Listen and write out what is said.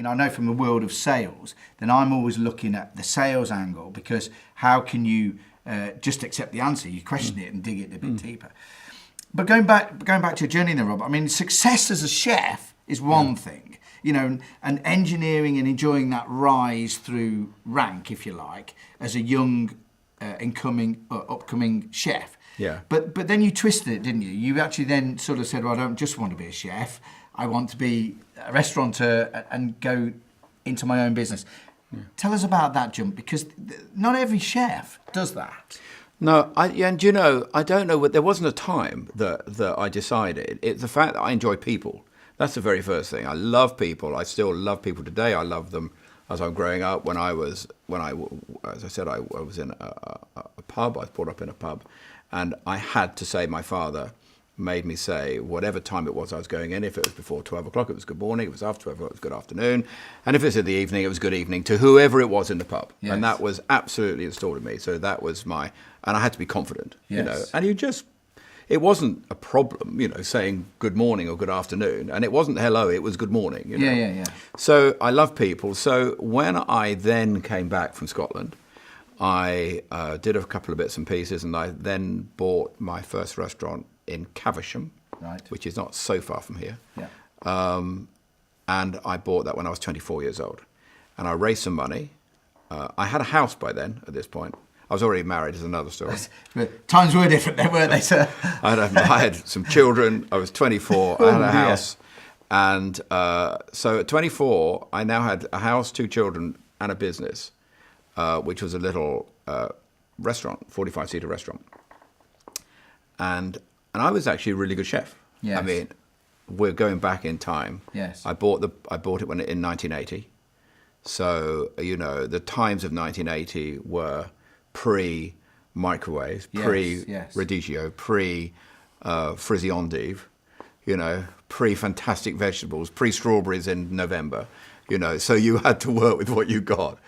I know from the world of sales, then I'm always looking at the sales angle, because how can you just accept the answer? You question it and dig it a bit deeper. But going back to your journey there, Rob, I mean, success as a chef is one thing, and engineering and enjoying that rise through rank, if you like, as a young, upcoming chef. Yeah. But then you twisted it, didn't you? You actually then sort of said, well, I don't just want to be a chef. I want to be a restaurateur and go into my own business. Yeah. Tell us about that jump, because not every chef does that. No, and I don't know. There wasn't a time that I decided. It's the fact that I enjoy people. That's the very first thing. I love people. I still love people today. I love them as I'm growing up. As I said, I was in a pub. I was brought up in a pub, and I had to say, my father made me say whatever time it was I was going in. If it was before 12 o'clock, it was good morning. If it was after 12 o'clock, it was good afternoon. And if it was in the evening, it was good evening to whoever it was in the pub. Yes. And that was absolutely installed in me. So that was and I had to be confident, yes. And it wasn't a problem, saying good morning or good afternoon. And it wasn't hello, it was good morning, Yeah. So I love people. So when I then came back from Scotland, I did a couple of bits and pieces, and I then bought my first restaurant in Caversham, right, which is not so far from here. Yeah. And I bought that when I was 24 years old. And I raised some money. I had a house by then, at this point. I was already married, is another story. Times were different then, weren't they, sir? I had some children. I was 24. I had a house. And so at 24, I now had a house, 2 children, and a business, which was a little restaurant, 45-seater restaurant. And I was actually a really good chef. Yes. I mean, we're going back in time. Yes. I bought it in 1980. So, the times of 1980 were pre-microwaves, pre-Redigio, pre-frizzy endive, pre-fantastic vegetables, pre-strawberries in November, so you had to work with what you got.